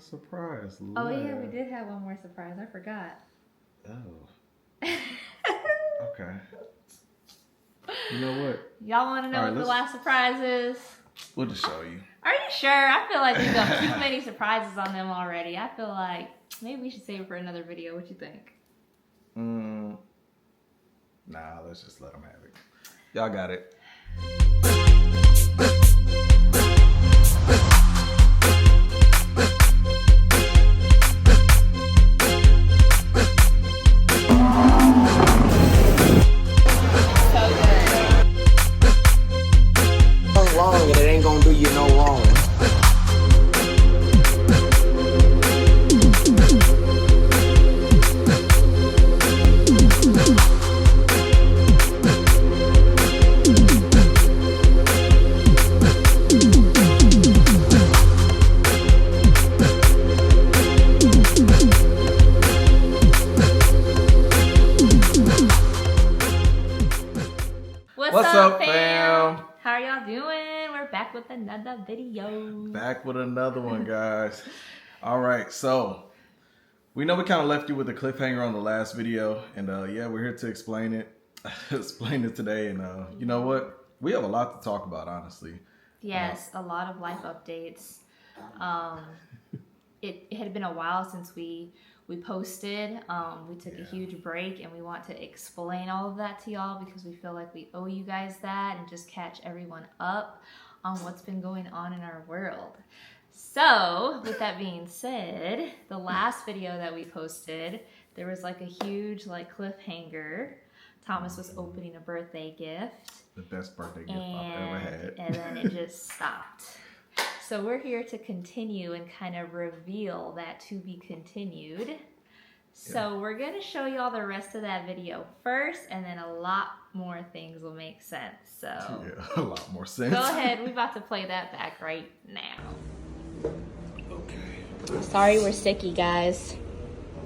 surprise left. Oh yeah, we did have one more surprise. I forgot. Oh. Okay. You know what? Y'all want to know what the last surprise is? We'll just show you. Are you sure? I feel like we've done too many surprises on them already. I feel like maybe we should save it for another video. What you think? Nah, let's just let them have it. Y'all got it. Long and it ain't gonna do you no wrong. What's up, fam? How are y'all doing? We're back with another video. Back with another one, guys. All right, so we know we kind of left you with a cliffhanger on the last video, and yeah, we're here to explain it. Explain it today, and you know what? We have a lot to talk about, honestly. Yes, a lot of life updates. It had been a while since we posted. We took a huge break, and we want to explain all of that to y'all because we feel like we owe you guys that and just catch everyone up on what's been going on in our world. So with that being said, the last video that we posted, there was like a huge like cliffhanger. Thomas was opening a birthday gift. The best birthday gift I've ever had. And then it just stopped. So we're here to continue and kind of reveal that to be continued. So we're going to show you all the rest of that video first, and then a lot more things will make sense. So yeah, a lot more sense. Go ahead. We're about to play that back right now. Okay. Sorry we're sicky, guys.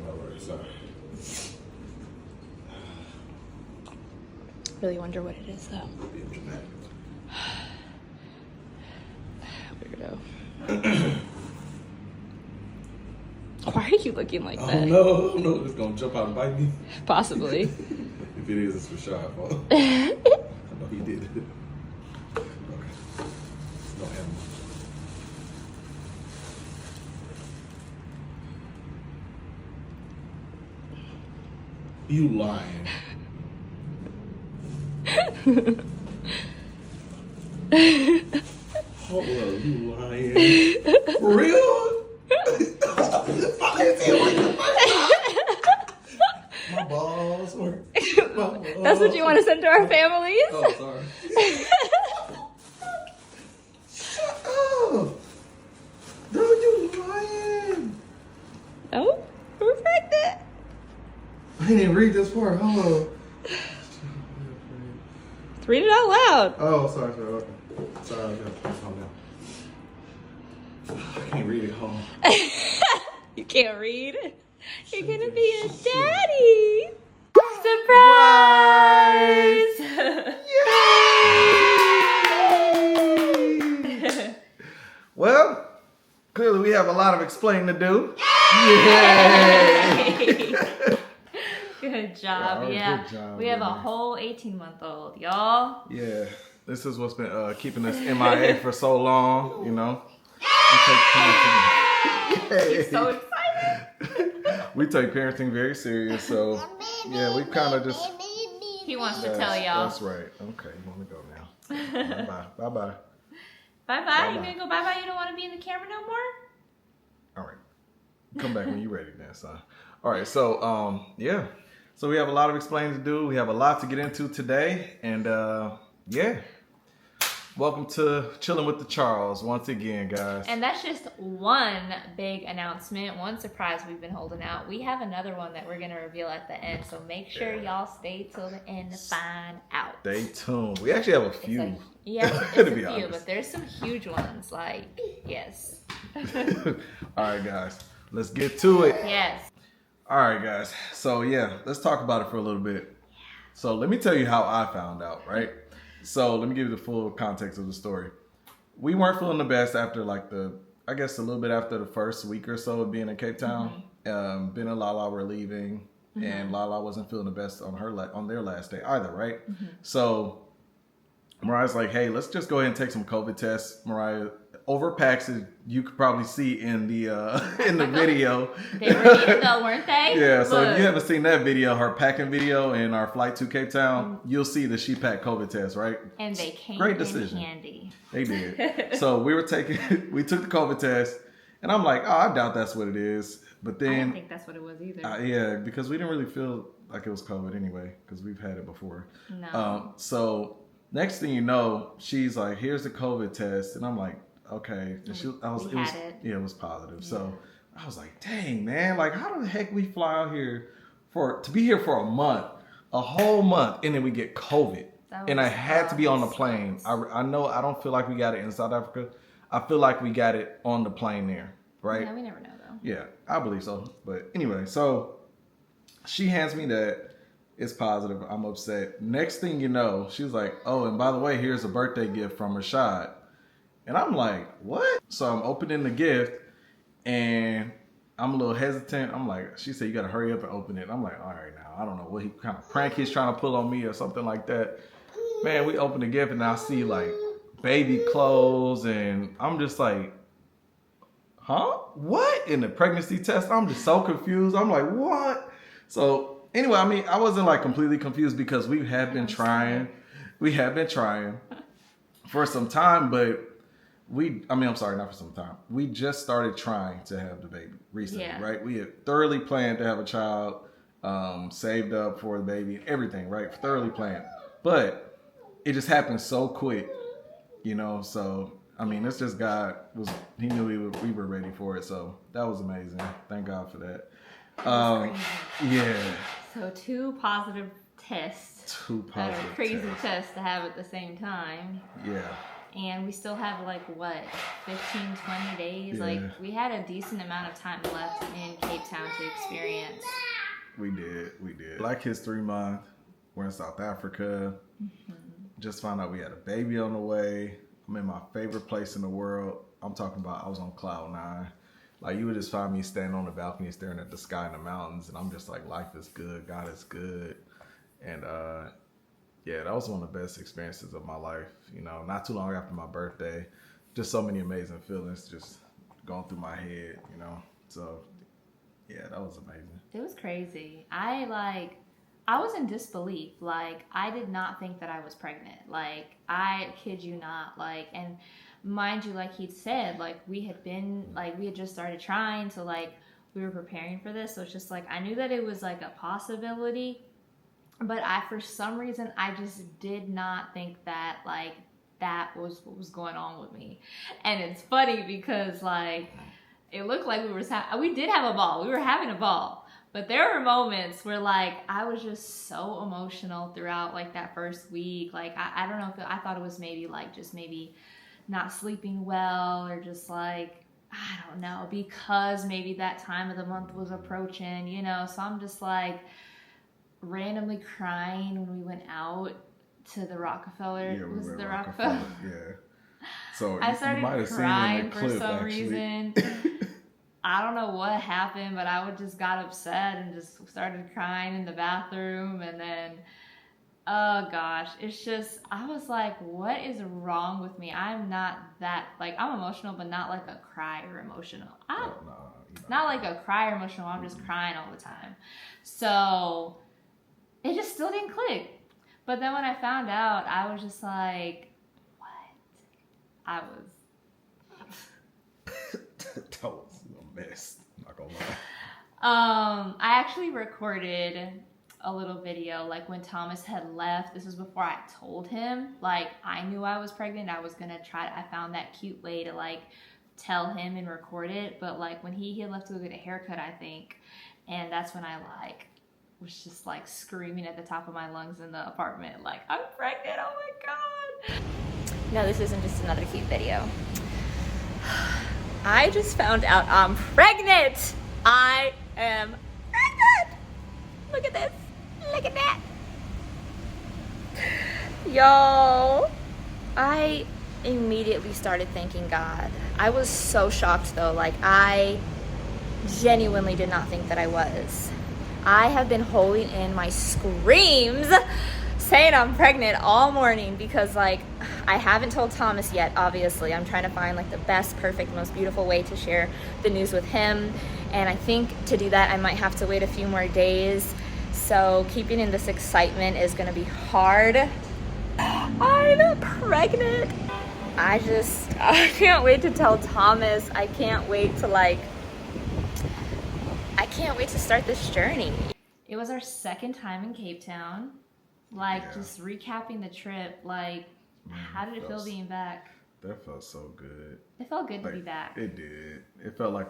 No worries, sorry. Really wonder what it is, though. Weirdo. Why are you looking like that? Oh no, it's gonna jump out and bite me. Possibly. If it is, it's for sure. I know he did it. Okay. No animal. You lying. Hold up, you lying. For real? My balls work. That's what you want to send to our families? Oh, sorry. Shut up. No, you lying. Oh, we're pregnant. I didn't read this part. Hold on. Read it out loud. Oh, sorry. Okay. Sorry, I got calm down. I can't read it. Hold on. You can't read? You're gonna be a daddy. Surprise! Yay! Well, clearly we have a lot of explaining to do. Yay! Good job. Yeah, good job, we have a whole 18-month-old, y'all. Yeah, this is what's been keeping us MIA for so long, you know. He's so excited. We take parenting very serious, so yeah, we kind of just. He wants to tell y'all. That's right. Okay, you want to go now? Bye bye. Bye. You gonna go bye bye? You don't want to be in the camera no more? All right, come back when you're ready, then, son. All right, so yeah, so we have a lot of explaining to do. We have a lot to get into today, and yeah. Welcome to Chilling with the Charles once again, guys. And that's just one big announcement, one surprise we've been holding out. We have another one that we're going to reveal at the end, so make sure y'all stay till the end to find out. Stay tuned. We actually have a few. It's a few, but there's some huge ones, like, yes. All right, guys, let's get to it. Yes. All right, guys. So, yeah, let's talk about it for a little bit. So, let me tell you how I found out, right? So let me give you the full context of the story. We weren't feeling the best after like the I guess a little bit after the first week or so of being in Cape Town. Ben and Lala were leaving, and Lala wasn't feeling the best on on their last day either, right? So Mariah's like, "Hey, let's just go ahead and take some COVID tests." Mariah overpacks, as you could probably see in the video. They were in though, weren't they? Yeah. So Look. if you haven't seen that video, her packing video in our flight to Cape Town, you'll see that she packed COVID tests, right? And they came Great in decision. handy. They did. So we took the COVID test, and I'm like, oh, I doubt that's what it is. But I then, didn't think that's what it was either. yeah, because we didn't really feel like it was COVID anyway, because we've had it before. No. So next thing you know, she's like, "Here's the COVID test," and I'm like, "Okay." And it was positive. Yeah. So I was like, "Dang, man! Like, how the heck we fly out here to be here for a whole month, and then we get COVID?" And I had to be on the plane. I know I don't feel like we got it in South Africa. I feel like we got it on the plane there, right? Yeah, we never know though. Yeah, I believe so. But anyway, so she hands me that. It's positive. I'm upset. Next thing you know, she was like, "Oh, and by the way, here's a birthday gift from Rashad." And I'm like, "What?" So I'm opening the gift, and I'm a little hesitant. I'm like, she said, "You got to hurry up and open it." I'm like, "All right, now I don't know what kind of prank he's trying to pull on me or something like that." Man, we open the gift, and I see like baby clothes, and I'm just like, "Huh? What?" In the pregnancy test, I'm just so confused. I'm like, "What?" So anyway, I mean, I wasn't like completely confused because we have been trying for some time, but I'm sorry, not for some time. We just started trying to have the baby recently, right? We had thoroughly planned to have a child, saved up for the baby and everything, right? Thoroughly planned. But it just happened so quick, so I mean, it's just he knew we were ready for it. So that was amazing. Thank God for that. Yeah. So two positive tests. That are crazy tests to have at the same time. Yeah. And we still have 15, 20 days. Yeah. We had a decent amount of time left in Cape Town to experience. We did. Black History Month. We're in South Africa. Just found out we had a baby on the way. I'm in my favorite place in the world. I'm talking about I was on cloud 9. Like, you would just find me standing on the balcony staring at the sky and the mountains, and I'm just like, life is good, God is good. And yeah, that was one of the best experiences of my life. Not too long after my birthday, just so many amazing feelings just going through my head, So yeah, that was amazing. It was crazy. I was in disbelief. I did not think that I was pregnant. I kid you not. And mind you, like he said, we had just started trying, so we were preparing for this. So it's just I knew that it was a possibility, but for some reason I just did not think that that was what was going on with me. And it's funny because it looked like we did have a ball. We were having a ball. But there were moments where I was just so emotional throughout that first week. I don't know if I thought it was maybe maybe not sleeping well, or just I don't know, because maybe that time of the month was approaching, so I'm just randomly crying when we went out to the Rockefeller. Yeah, was it the Rockefeller? Yeah. So I started crying for some actually. reason. I don't know what happened, but I just got upset and just started crying in the bathroom. And then, oh gosh, it's just, I was like, what is wrong with me? I'm not that, I'm emotional, but not a crier emotional. Not a crier emotional, I'm just crying all the time. So it just still didn't click. But then when I found out, I was just like, what? I was. That was a mess. I'm not gonna lie. I actually recorded a little video when Thomas had left. This was before I told him. I knew I was pregnant. I was gonna I found that cute way to tell him and record it. But when he had left to go get a haircut, I think, and that's when I was just screaming at the top of my lungs in the apartment, I'm pregnant, oh my God. No, this isn't just another cute video. I just found out I'm pregnant. I am pregnant. Look at this. Look at that. Y'all, I immediately started thanking God. I was so shocked though. Like, I genuinely did not think that I was. I have been holding in my screams saying I'm pregnant all morning because, like, I haven't told Thomas yet, obviously. I'm trying to find, like, the best, perfect, most beautiful way to share the news with him. And I think to do that, I might have to wait a few more days. So keeping in this excitement is going to be hard. I'm pregnant. I can't wait to tell Thomas. I can't wait to start this journey. It was our second time in Cape Town. Like, just recapping the trip, like, how did it feel being back? That felt so good. It felt good to be back. It did. It felt like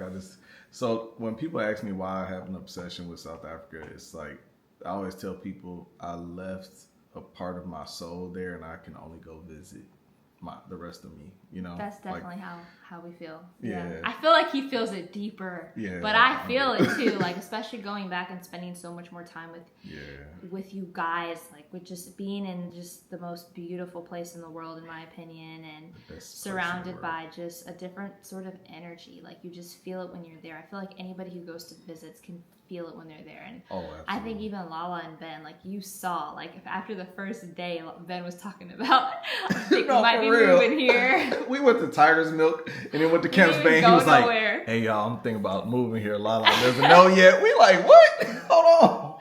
so when people ask me why I have an obsession with South Africa, it's like, I always tell people I left a part of my soul there and I can only go visit the rest of me, you know? That's definitely how we feel. Yeah. I feel like he feels it deeper. Yeah. But I feel it too, like, especially going back and spending so much more time with you guys, like, with just being in just the most beautiful place in the world, in my opinion, and surrounded by just a different sort of energy. Like, you just feel it when you're there. I feel like anybody who goes to visits can feel it when they're there. And I think even Lala and Ben, like, you saw, like, if after the first day Ben was talking about, I think we might be moving here. We went to Tiger's Milk and then went to Kemp's Bay. He was nowhere. Like, hey y'all, I'm thinking about moving here. Lala doesn't know yet. We like, what? Hold on.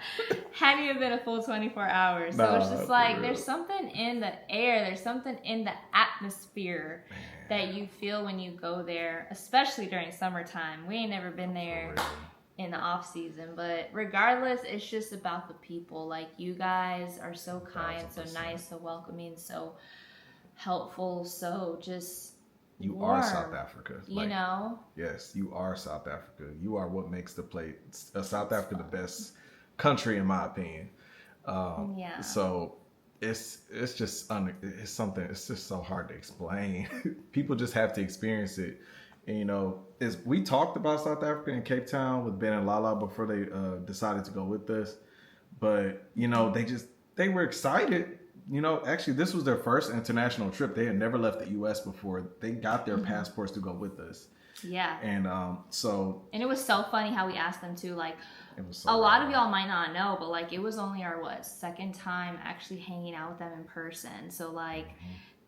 Hadn't even been a full 24 hours. So it's just like, there's something in the air, there's something in the atmosphere that you feel when you go there, especially during summertime. We ain't never been there in the off season, but regardless, it's just about the people. Like, you guys are so kind, so nice, so welcoming, so helpful, so just you warm, are South Africa, you know. Yes, you are South Africa. You are what makes South Africa the best country, in my opinion. So it's just it's just so hard to explain. People just have to experience it. And, you know, we talked about South Africa and Cape Town with Ben and Lala before they decided to go with us. But, you know, they were excited. You know, actually, this was their first international trip. They had never left the U.S. before. They got their passports to go with us. Yeah. And And it was so funny how we asked them to, like, it was so a lot of y'all might not know, but, like, it was only our, second time actually hanging out with them in person. So, like,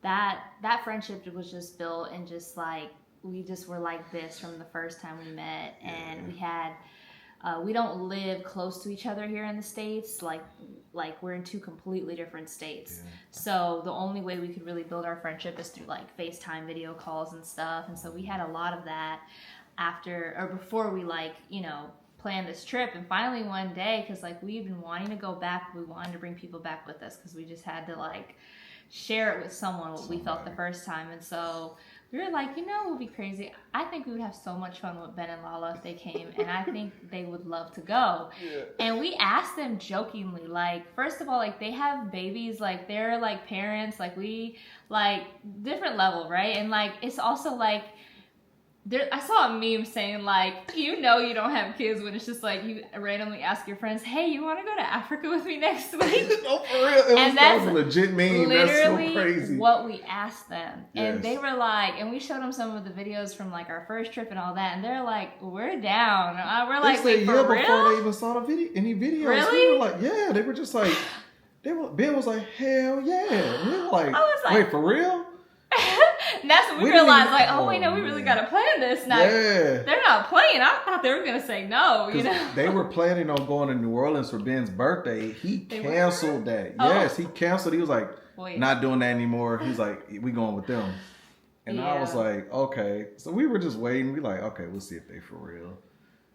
that friendship was just built and just, like, we just were like this from the first time we met. And we don't live close to each other here in the States. Like we're in two completely different states. Yeah. So the only way we could really build our friendship is through, like, FaceTime video calls and stuff. And so we had a lot of that before we, like, you know, planned this trip. And finally one day, because, like, we've been wanting to go back, we wanted to bring people back with us because we just had to, like, share it with someone what we felt the first time. And so we were like, you know, it would be crazy. I think we would have so much fun with Ben and Lala if they came, and I think they would love to go. Yeah. And we asked them jokingly, like, first of all, like, they have babies, like, they're, like, parents, like, we, like, different level, right? And, like, it's also, like, I saw a meme saying, like, you know you don't have kids when it's just like you randomly ask your friends, hey, you want to go to Africa with me next week? No, for real. That was a legit meme. Literally that's so crazy. What we asked them. Yes. And they were like, and we showed them some of the videos from, like, our first trip and all that, and they're like, we're down. We're like, they said, for real? Before they even saw any videos. Really? We were like, yeah. They were just like, Ben was like, hell yeah. And we were like, I was like, wait, for real? And that's when we realized, like, oh, wait, no, we really got to plan this. Now, they're not playing. I thought they were going to say no, you know. They were planning on going to New Orleans for Ben's birthday. He canceled that. Oh. Yes, he canceled. He was like, not doing that anymore. He was like, we going with them. And I was like, okay. So we were just waiting. We like, okay, we'll see if they for real.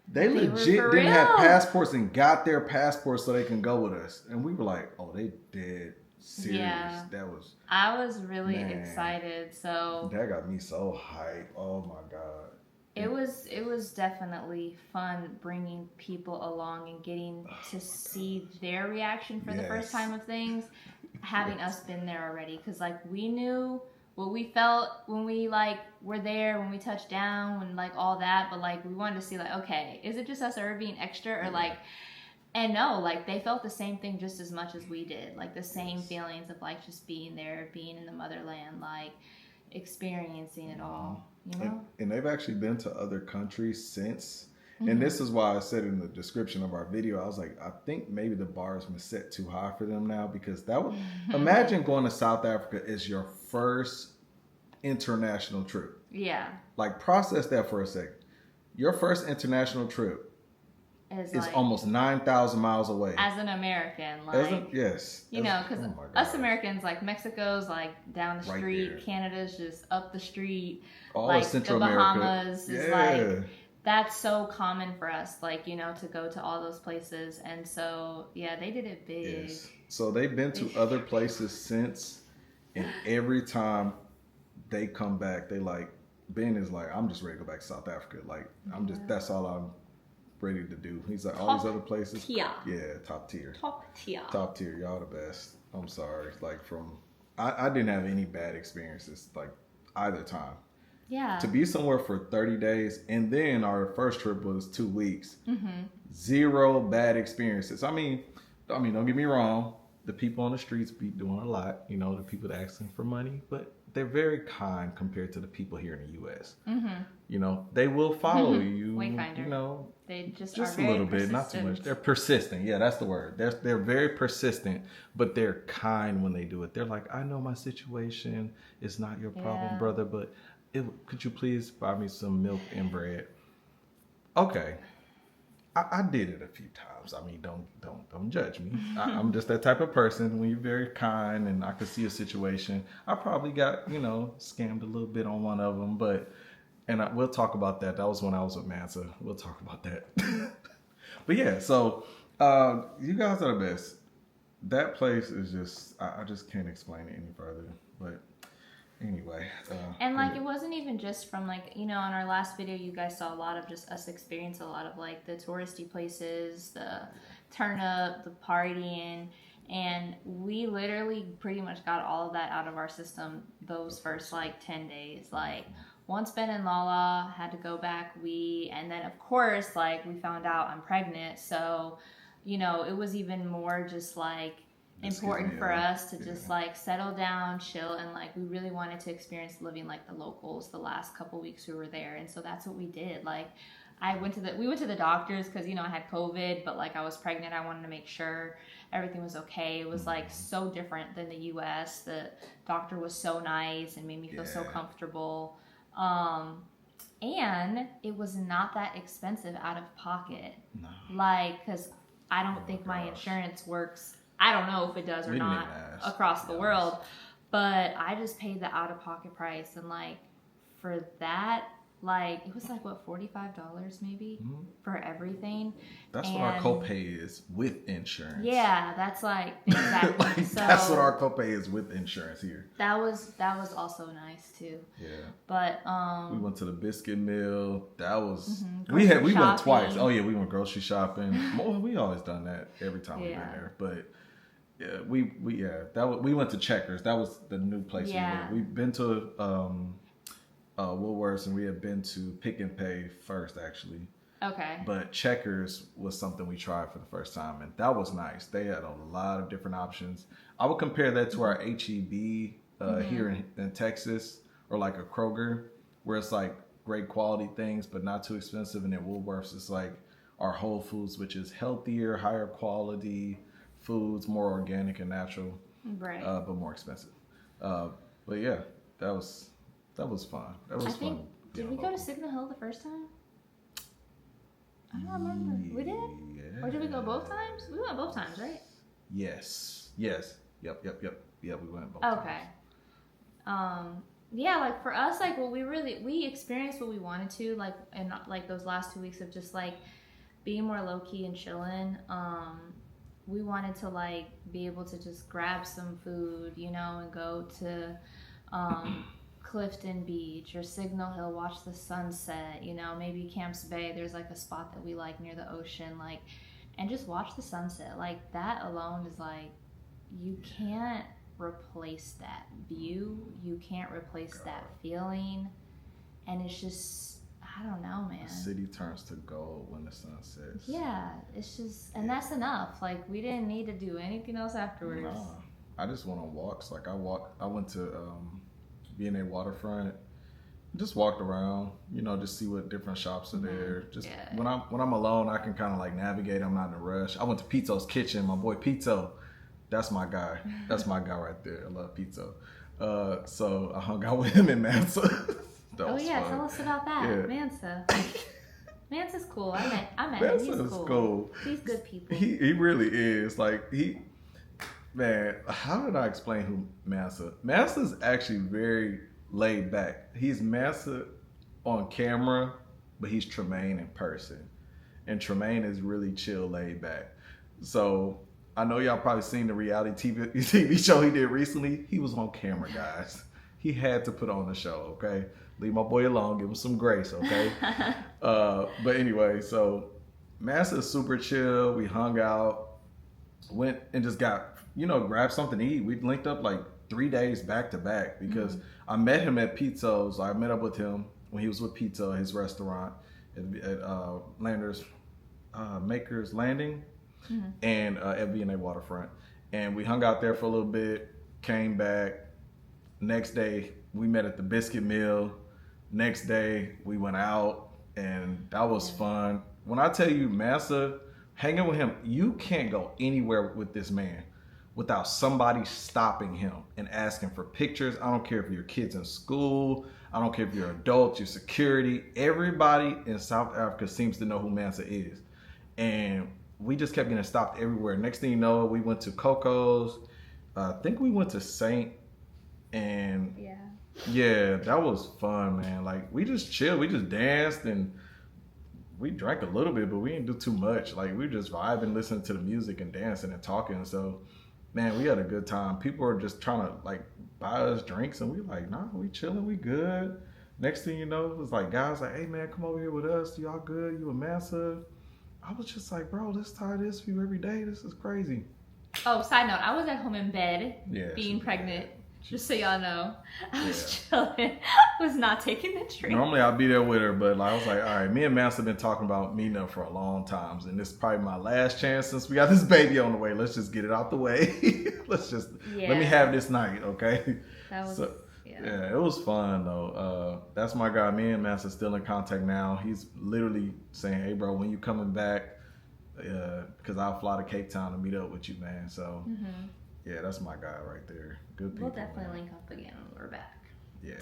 They legit didn't have passports and got their passports so they can go with us. And we were like, oh, they did. Serious. Yeah. I was really excited. So that got me so hyped. Oh my god. It was definitely fun bringing people along and getting to see their reaction for the first time of things, having us been there already, because, like, we knew what we felt when we, like, were there, when we touched down, when, like, all that, but, like, we wanted to see, like, okay, is it just us that are being extra, or like. And no, like, they felt the same thing just as much as we did. Like, the same feelings of, like, just being there, being in the motherland. Like, experiencing it all, you know? And they've actually been to other countries since. Mm-hmm. And this is why I said in the description of our video, I was like, I think maybe the bar has been set too high for them now, because that would imagine going to South Africa is your first international trip. Yeah. Like, process that for a second. Your first international trip is like, almost 9,000 miles away. As an American, like, yes. you know, because us Americans, like, Mexico's like down the street, right, Canada's just up the street, all like of Central the America. Bahamas is like, that's so common for us, like, you know, to go to all those places. And so, yeah, they did it big. Yes. So they've been to other places since, and every time they come back, they like, Ben is like, I'm just ready to go back to South Africa. Like, I'm just, that's all I'm ready to do. He's like, all these other places. Tier. Yeah, top tier. Top tier. Top tier. Y'all the best. I'm sorry. Like, I didn't have any bad experiences, like, either time. Yeah. To be somewhere for 30 days, and then our first trip was 2 weeks. Mm-hmm. 0 bad experiences. I mean, don't get me wrong. The people on the streets be doing a lot. You know, the people that asking for money, but they're very kind compared to the people here in the U.S. Mm-hmm. You know, they will follow you. Way kinder. You know, they just a very little bit, not too much. They're persistent. Yeah, that's the word. They're very persistent, but they're kind when they do it. They're like, I know my situation is not your problem, brother, but could you please buy me some milk and bread? Okay. I did it a few times. I mean, don't judge me. I'm just that type of person. When you're very kind and I could see a situation, I probably got, you know, scammed a little bit on one of them, we'll talk about that. That was when I was with Mansa. We'll talk about that. But yeah, so you guys are the best. That place is just, I just can't explain it any further. But anyway. And like, it wasn't even just from like, you know, on our last video, you guys saw a lot of just us experience a lot of like the touristy places, the turn up, the partying. And we literally pretty much got all of that out of our system those first like 10 days. Like, once Ben and Lala had to go back, and then of course, like, we found out I'm pregnant. So, you know, it was even more just like important for us to just like settle down, chill, and like we really wanted to experience living like the locals the last couple weeks we were there. And so that's what we did. Like, we went to the doctors because, you know, I had COVID, but like I was pregnant. I wanted to make sure everything was okay. It was like so different than the US. The doctor was so nice and made me feel so comfortable. And it was not that expensive out of pocket. No. Like, because I don't think my insurance works. I don't know if it does or not across the world, but I just paid the out-of-pocket price, and like for that, like it was like what, $45 maybe for everything. That's what our copay is with insurance. Yeah, that's like exactly. Like, so, that's what our copay is with insurance here. That was also nice too. Yeah. But we went to the biscuit mill. That was we went twice. Oh yeah, we went grocery shopping. Well, we always done that every time we've been there, but. Yeah, we went to Checkers. That was the new place we went. We've been to Woolworths, and we had been to Pick and Pay first, actually. Okay. But Checkers was something we tried for the first time, and that was nice. They had a lot of different options. I would compare that to our H-E-B here in Texas, or like a Kroger, where it's like great quality things, but not too expensive. And then Woolworths is like our Whole Foods, which is healthier, higher quality foods, more organic and natural, right? But more expensive. But yeah, that was fun. That was fun. Did we go to Signal Hill the first time? I don't remember. We did? Yeah. Or did we go both times? We went both times, right? Yes. Yep. Yeah, we went both times. Okay. Yeah, like for us, like we experienced what we wanted to, like, and like those last 2 weeks of just like being more low key and chilling. We wanted to like be able to just grab some food, you know, and go to Clifton Beach or Signal Hill, watch the sunset, you know, maybe Camps Bay. There's like a spot that we like near the ocean, like, and just watch the sunset. Like, that alone is like, you can't replace that view. You can't replace that feeling. And it's just, I don't know, man. The city turns to gold when the sun sets. Yeah, it's just, and that's enough. Like, we didn't need to do anything else afterwards. Nah, I just went on walks. Like, I went to V&A waterfront. Just walked around, you know, just see what different shops are there. Just when I'm alone, I can kind of like navigate. I'm not in a rush. I went to Pizzo's Kitchen. My boy Pizzo, that's my guy. That's my guy right there. I love Pizzo. So I hung out with him in Mansa. Oh yeah, fun. tell us about that, Yeah. Mansa. Mansa's cool. I met him. Mansa's He's cool. cool. He's good people. He really is. Like man, how did I explain who Mansa? Mansa's actually very laid back. He's Mansa on camera, but he's Tremaine in person. And Tremaine is really chill, laid back. So I know y'all probably seen the reality TV show he did recently. He was on camera, guys. He had to put on the show, okay? Leave my boy alone. Give him some grace, okay? But anyway, so Mansa is super chill. We hung out, went and just got, you know, grabbed something to eat. We linked up like 3 days back to back because I met him at Pizzo's. I met up with him when he was with Pizza, his restaurant at Landers, Maker's Landing, and at V&A Waterfront. And we hung out there for a little bit, came back. Next day, we met at the Biscuit Mill. Next day, we went out, and that was fun. When I tell you, Mansa, hanging with him, you can't go anywhere with this man without somebody stopping him and asking for pictures. I don't care if your kid's in school. I don't care if you're adults, your security. Everybody in South Africa seems to know who Mansa is. And we just kept getting stopped everywhere. Next thing you know, we went to Coco's. I think we went to Saint. And yeah, that was fun, man. Like, we just chilled. We just danced and we drank a little bit, but we didn't do too much. Like, we were just vibing, listening to the music and dancing and talking. So, man, we had a good time. People were just trying to, like, buy us drinks, and we like, nah, we chilling, we good. Next thing you know, it was like, guys like, hey, man, come over here with us. Y'all good? You a Mansa? I was just like, bro, let's tie this for you every day. This is crazy. Oh, side note, I was at home in bed being she- pregnant. Just so y'all know, I was chilling. I was not taking the drink. Normally I'd be there with her, but like, I was like, all right, me and Mansa have been talking about meeting up for a long time, and this is probably my last chance since we got this baby on the way. Let's just get it out the way. Let me have this night, okay? That was, yeah, it was fun though. That's my guy. Me and Mansa still in contact now. He's literally saying, hey bro, when you coming back? Because I'll fly to Cape Town to meet up with you, man. So yeah, that's my guy right there. Good people. We'll definitely man. link up again when we're back. Yeah.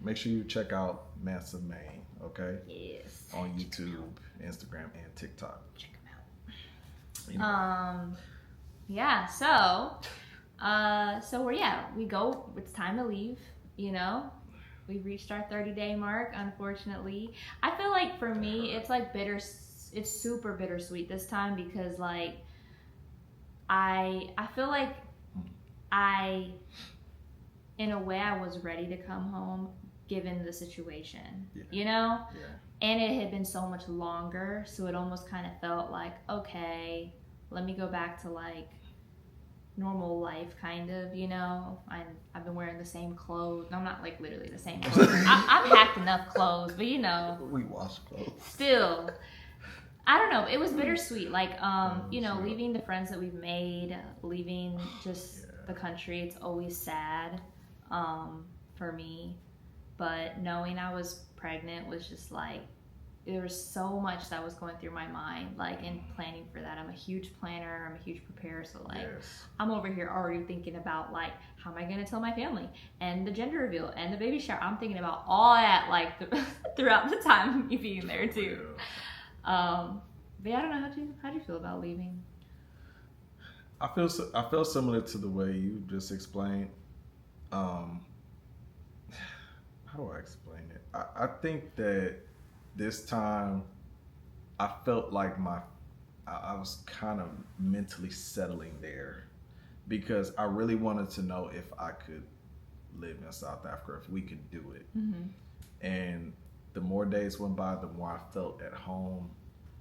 Make sure you check out Mansa Maine, okay? Yes. On YouTube, Instagram, and TikTok. Check them out. Anyway. Yeah. So we go. It's time to leave. You know, we reached our 30-day mark. Unfortunately, I feel like for me, it's like bitter. It's super bittersweet this time because like I feel like in a way I was ready to come home given the situation, you know? Yeah. And it had been so much longer, so it almost kind of felt like, okay, let me go back to like normal life kind of, you know? I've been wearing the same clothes. No, I'm not like literally the same clothes. I've hacked enough clothes, but you know. We wash clothes. Still. I don't know. It was bittersweet. Like, you know, leaving the friends that we've made, leaving just the country. It's always sad for me. But knowing I was pregnant was just like, there was so much that was going through my mind, like in planning for that. I'm a huge planner. I'm a huge preparer. So like, I'm over here already thinking about like, how am I going to tell my family and the gender reveal and the baby shower. I'm thinking about all that like throughout the time of me being there too. But yeah, I don't know, how do you feel about leaving? I feel similar to the way you just explained. How do I explain it? I think that this time I felt like I was kind of mentally settling there because I really wanted to know if I could live in South Africa, if we could do it. And the more days went by, the more I felt at home.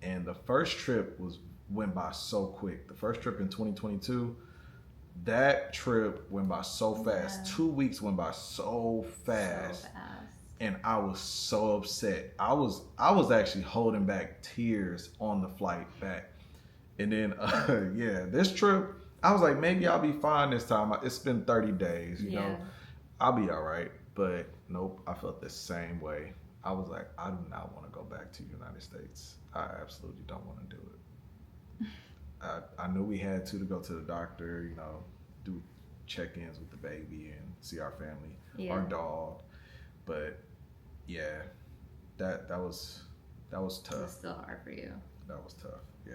And the first trip went by so quick. The first trip in 2022, that trip went by so fast. 2 weeks went by so fast. And I was so upset. I was actually holding back tears on the flight back. And then, this trip, I was like, maybe I'll be fine this time. It's been 30 days, you know. I'll be all right. But nope, I felt the same way. I was like, I do not want to go back to the United States. I absolutely don't want to do it. I knew we had to go to the doctor, you know, do check-ins with the baby and see our family, our dog. But yeah, that was tough. It was still hard for you. That was tough. Yeah.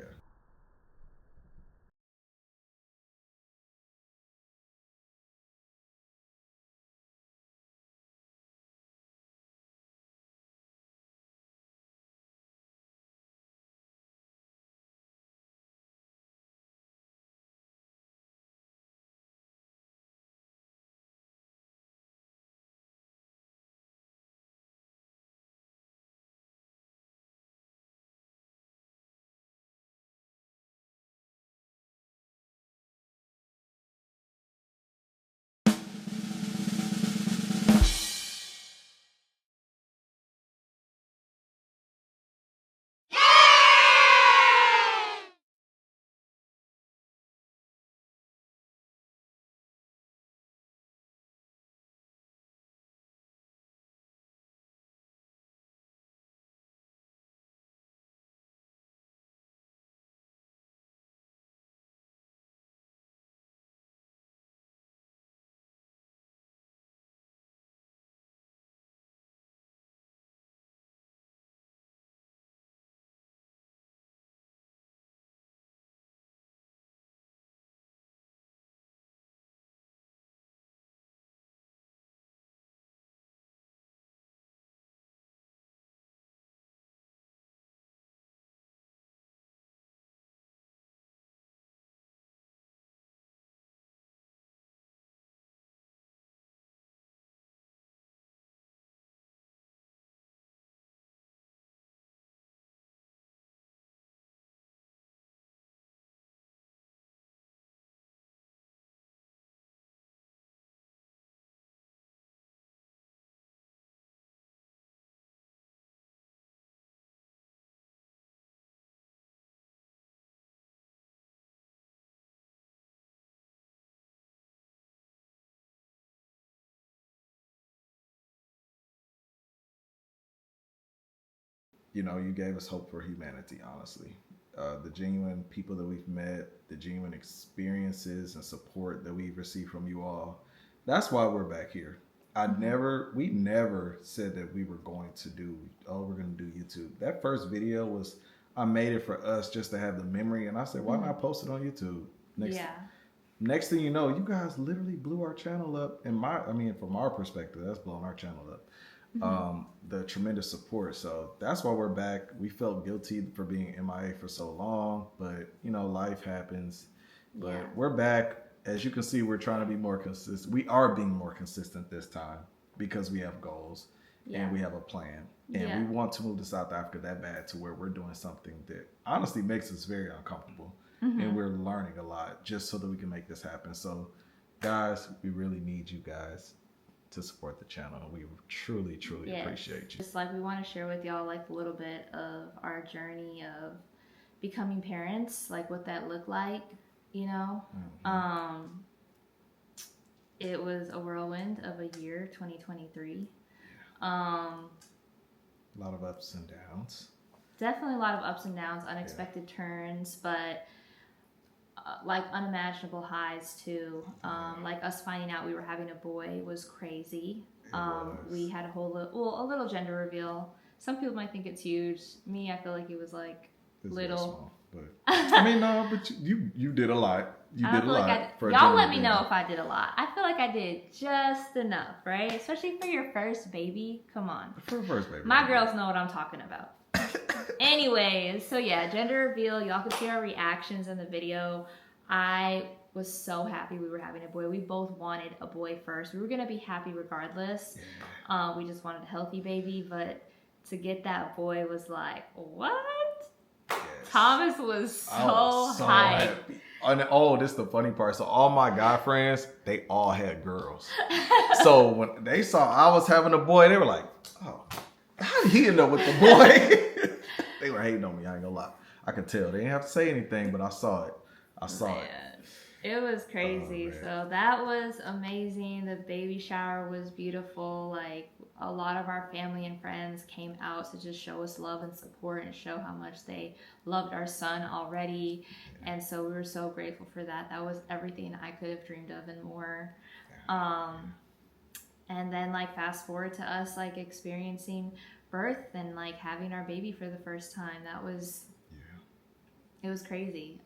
You know, you gave us hope for humanity, honestly. The genuine people that we've met, the genuine experiences and support that we've received from you all. That's why we're back here. We never said that we were going to do, we're going to do YouTube. That first video was, I made it for us just to have the memory. And I said, why not post it on YouTube? Next thing you know, you guys literally blew our channel up. And from our perspective, that's blowing our channel up. The tremendous support. So that's why we're back. We felt guilty for being MIA for so long, but you know, life happens. But we're back. As you can see, we're trying to be more consistent. We are being more consistent this time because we have goals and we have a plan. And we want to move to South Africa that bad to where we're doing something that honestly makes us very uncomfortable. And we're learning a lot just so that we can make this happen. So guys, we really need you guys to support the channel. We truly appreciate you. Just like we want to share with y'all like a little bit of our journey of becoming parents, like what that looked like, you know. It was a whirlwind of a year, 2023. A lot of ups and downs. Definitely a lot of ups and downs, unexpected turns, but like unimaginable highs too. Like us finding out we were having a boy was crazy. We had a little gender reveal. Some people might think it's huge. Me, I feel like it was like little. Small, but I mean, no, but you did a lot. You did a lot. Y'all let me know if I did a lot. I feel like I did just enough, right? Especially for your first baby. Come on. For a first baby. My girls know what I'm talking about. Anyways, so yeah, gender reveal. Y'all could see our reactions in the video. I was so happy we were having a boy. We both wanted a boy first. We were gonna be happy regardless. We just wanted a healthy baby, but to get that boy was like, what? Yes. Thomas was so hyped. Happy. And this is the funny part. So all my guy friends, they all had girls. So when they saw I was having a boy, they were like, oh, how did he end up with the boy? They were hating on me, I ain't gonna lie. I could tell. They didn't have to say anything, but I saw it. I saw it. It was crazy. man. So that was amazing. The baby shower was beautiful. Like a lot of our family and friends came out to just show us love and support and show how much they loved our son already. And so we were so grateful for that. That was everything I could have dreamed of and more. And then like fast forward to us like experiencing birth and like having our baby for the first time. That was it was crazy.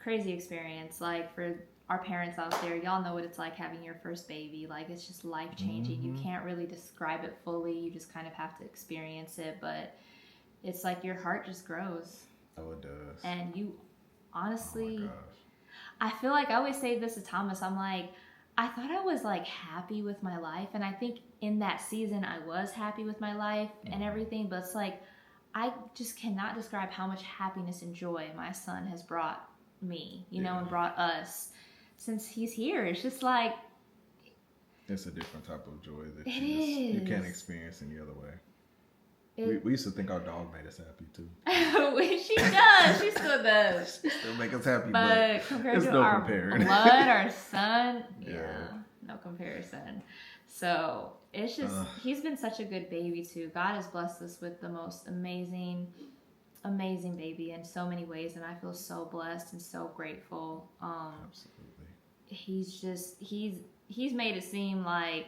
Crazy experience. Like for our parents out there, y'all know what it's like having your first baby. Like it's just life changing. You can't really describe it fully. You just kind of have to experience it. But it's like your heart just grows. Oh, it does. And you honestly, Oh my gosh. I feel like I always say this to Thomas. I'm like, I thought I was like happy with my life. And I think in that season I was happy with my life and everything. But it's like, I just cannot describe how much happiness and joy my son has brought me, you know, and brought us since he's here. It's just like It's a different type of joy that It you can't is. experience any other way. it, We used to think our dog made us happy too. she does, she still does. She still make us happy, But compared it's to no our comparing. blood, our son, Yeah. no comparison. So it's just he's been such a good baby too. God has blessed us with the most amazing baby in so many ways, and I feel so blessed and so grateful. Absolutely. He's made it seem like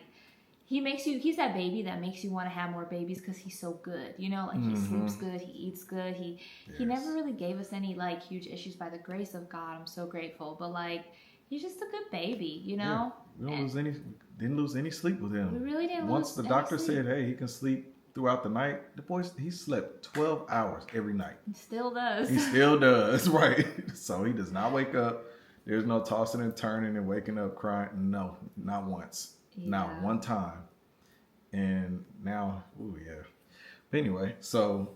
he's that baby that makes you want to have more babies because he's so good, you know, like he sleeps good, he eats good, he never really gave us any like huge issues by the grace of God. I'm so grateful, but like he's just a good baby, you know. We didn't lose any sleep with him. We really didn't Once lose the any doctor sleep. said, hey, he can sleep throughout the night, he slept 12 hours every night. Still does. He still does, right? So he does not wake up. There's no tossing and turning and waking up crying. No, not once. Not Yeah. one time. And now, But anyway, so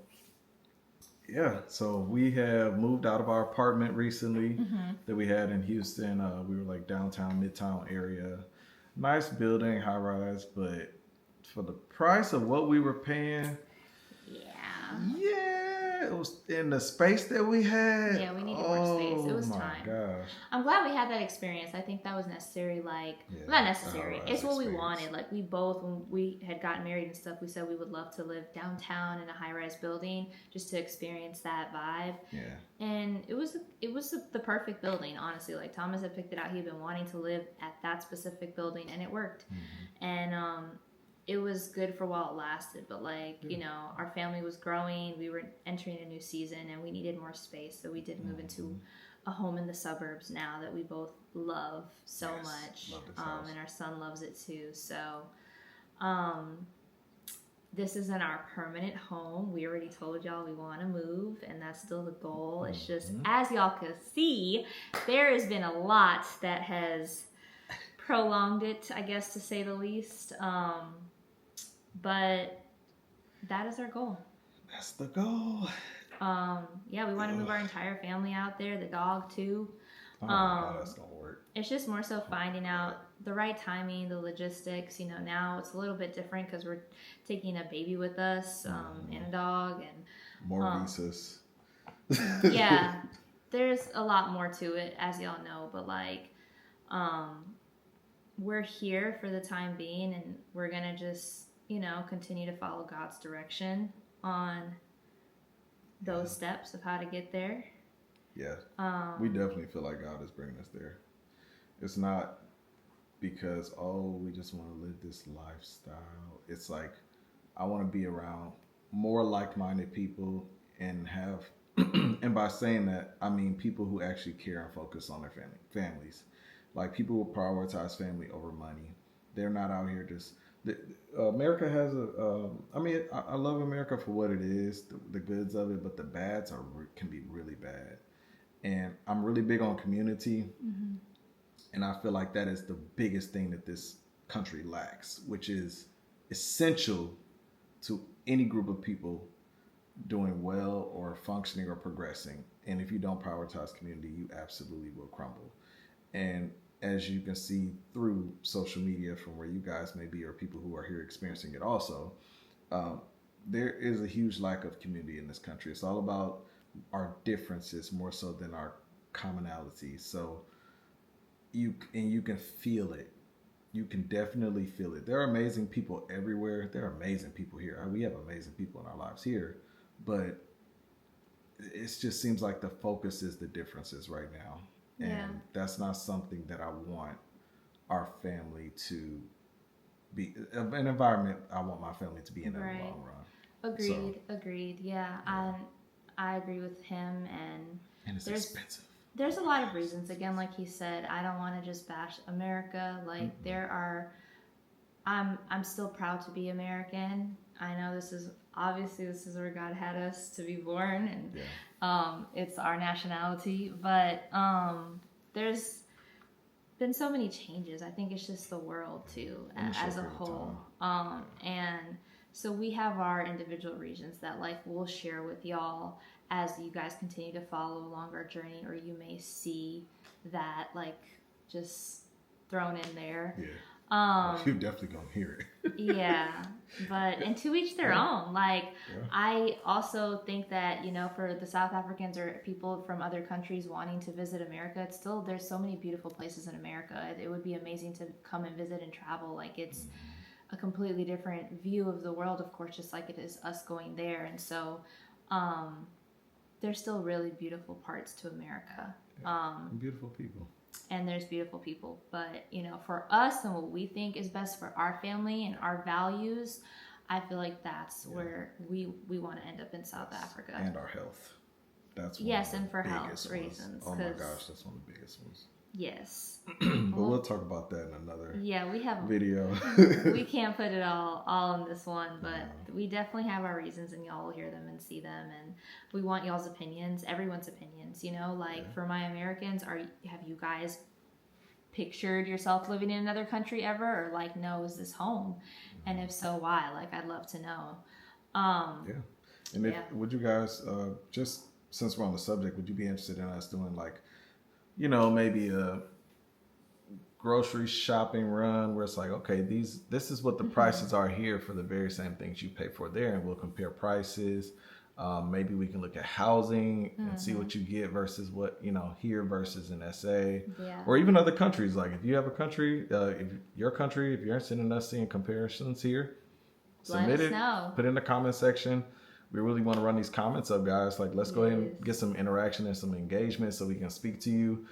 we have moved out of our apartment recently that we had in Houston. We were like downtown, midtown area. Nice building, high rise, but for the price of what we were paying, it was in the space that we had. Yeah, we needed more space. It was my time. Gosh. I'm glad we had that experience. I think that was necessary. Like, Yeah, not necessary. high-rise It's what we experience. wanted. Like, we both, when we had gotten married and stuff, we said we would love to live downtown in a high-rise building just to experience that vibe. Yeah. And it was the perfect building, honestly. Like, Thomas had picked it out. He had been wanting to live at that specific building, and it worked. And it was good for while it lasted, but like, you know, our family was growing, we were entering a new season, and we needed more space, so we did move into a home in the suburbs now that we both love so much. Love this house. And our son loves it too. So this isn't our permanent home. We already told y'all we want to move, and that's still the goal. It's just, as y'all can see, there has been a lot that has prolonged it, I guess, to say the least. But that is our goal. That's the goal. We want to move our entire family out there, the dog too. I don't know how that's going to work. It's just more so finding out the right timing, the logistics. You know, now it's a little bit different because we're taking a baby with us and a dog, and More visas. yeah, there's a lot more to it, as y'all know. But like, we're here for the time being, and we're gonna just, you know, continue to follow God's direction on those steps of how to get there. Yeah. We definitely feel like God is bringing us there. It's not because, we just want to live this lifestyle. It's like, I want to be around more like-minded people and have, and by saying that, I mean people who actually care and focus on their families. Like people who prioritize family over money. They're not out here just... America has I love America for what it is, the goods of it, but the bads can be really bad. And I'm really big on community, and I feel like that is the biggest thing that this country lacks, which is essential to any group of people doing well or functioning or progressing. And if you don't prioritize community, you absolutely will crumble. And as you can see through social media from where you guys may be, or people who are here experiencing it also, there is a huge lack of community in this country. It's all about our differences more so than our commonality. So you can feel it. You can definitely feel it. There are amazing people everywhere. There are amazing people here. We have amazing people in our lives here, but it just seems like the focus is the differences right now. And that's not something that I want our family to be, an environment I want my family to be in the long run. Agreed. Yeah. I agree with him, and it's expensive. There's a lot of reasons. Again, like he said, I don't want to just bash America. Like I'm still proud to be American. I know this is where God had us to be born, and it's our nationality. But there's been so many changes. I think it's just the world too, as a whole. And so we have our individual regions that like we'll share with y'all as you guys continue to follow along our journey, or you may see that like just thrown in there. You're definitely gonna hear it. But and to each their own. Like I also think that, for the South Africans or people from other countries wanting to visit America, it's still, there's so many beautiful places in America. It would be amazing to come and visit and travel. Like it's a completely different view of the world, of course, just like it is us going there. And so there's still really beautiful parts to America. Beautiful people. And there's beautiful people. But, for us and what we think is best for our family and our values, I feel like that's where we want to end up in South Africa. And our health. That's one and for health reasons. Oh my gosh, that's one of the biggest ones. Yes. But we'll talk about that in another video. We can't put it all in this one, but we definitely have our reasons, and y'all will hear them and see them, and we want y'all's opinions, everyone's opinions, for my Americans, have you guys pictured yourself living in another country ever, or like, no, is this home? And if so, why? Like, I'd love to know. Would you guys, just since we're on the subject, would you be interested in us doing like, maybe a grocery shopping run where it's like, okay, this is what the prices are here for the very same things you pay for there, and we'll compare prices. Maybe we can look at housing and see what you get versus what, here versus in SA, or even other countries. Like if you have a country, if you're interested in us seeing comparisons here, submit it, put it in the comment section. We really want to run these comments up, guys. Like, let's go ahead and get some interaction and some engagement so we can speak to you,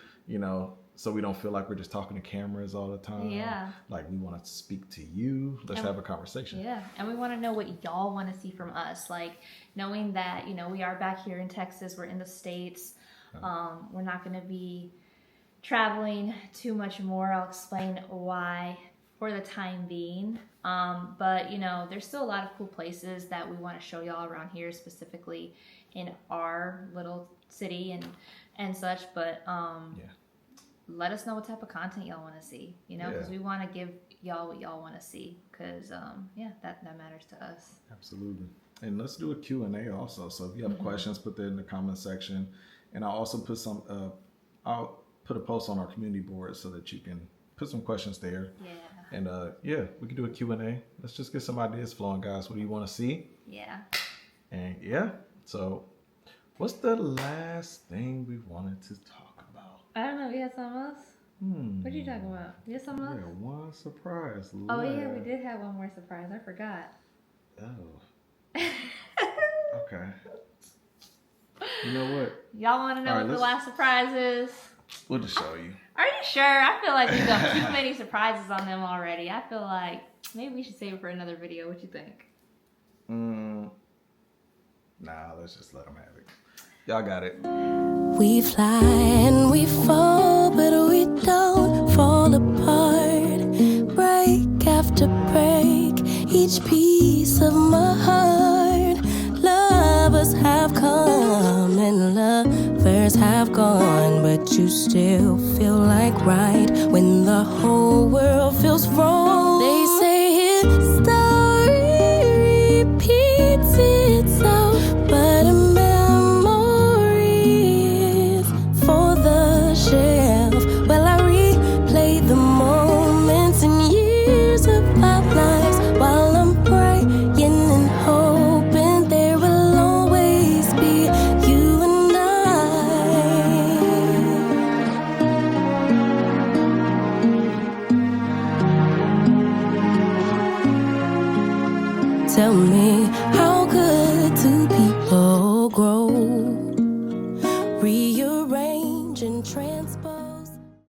so we don't feel like we're just talking to cameras all the time. Like, we want to speak to you. Let's have a conversation. And we want to know what y'all want to see from us. Like, knowing that, we are back here in Texas. We're in the States. We're not going to be traveling too much more. I'll explain why for the time being. But there's still a lot of cool places that we want to show y'all around here, specifically in our little city and such. But let us know what type of content y'all want to see, because we want to give y'all what y'all want to see, because that matters to us. Absolutely. And let's do a Q&A also. So if you have questions, put that in the comment section, and I'll also put I'll put a post on our community board so that you can put some questions there. And we can do a Q&A. Let's just get some ideas flowing, guys. What do you want to see? And so what's the last thing we wanted to talk about? I don't know. You had something else? What are you talking about? You had something else? One surprise. Oh, yeah, we did have one more surprise. I forgot. Oh. Okay. You know what? Y'all want to know what the last surprise is? We'll just show you. Are you sure? I feel like we've got too many surprises on them already. I feel like maybe we should save it for another video. What you think? Nah, let's just let them have it. Y'all got it. We fly and we fall, but we don't fall apart. Break after break, each piece of my heart. Lovers have come and lovers have gone, but you still feel like right when the whole world feels wrong. They say history repeats itself, but a memory is for the shelf. Well, I replay the moments and years of our lives while I'm praying and hoping there will always be you and I. rearrange and transport.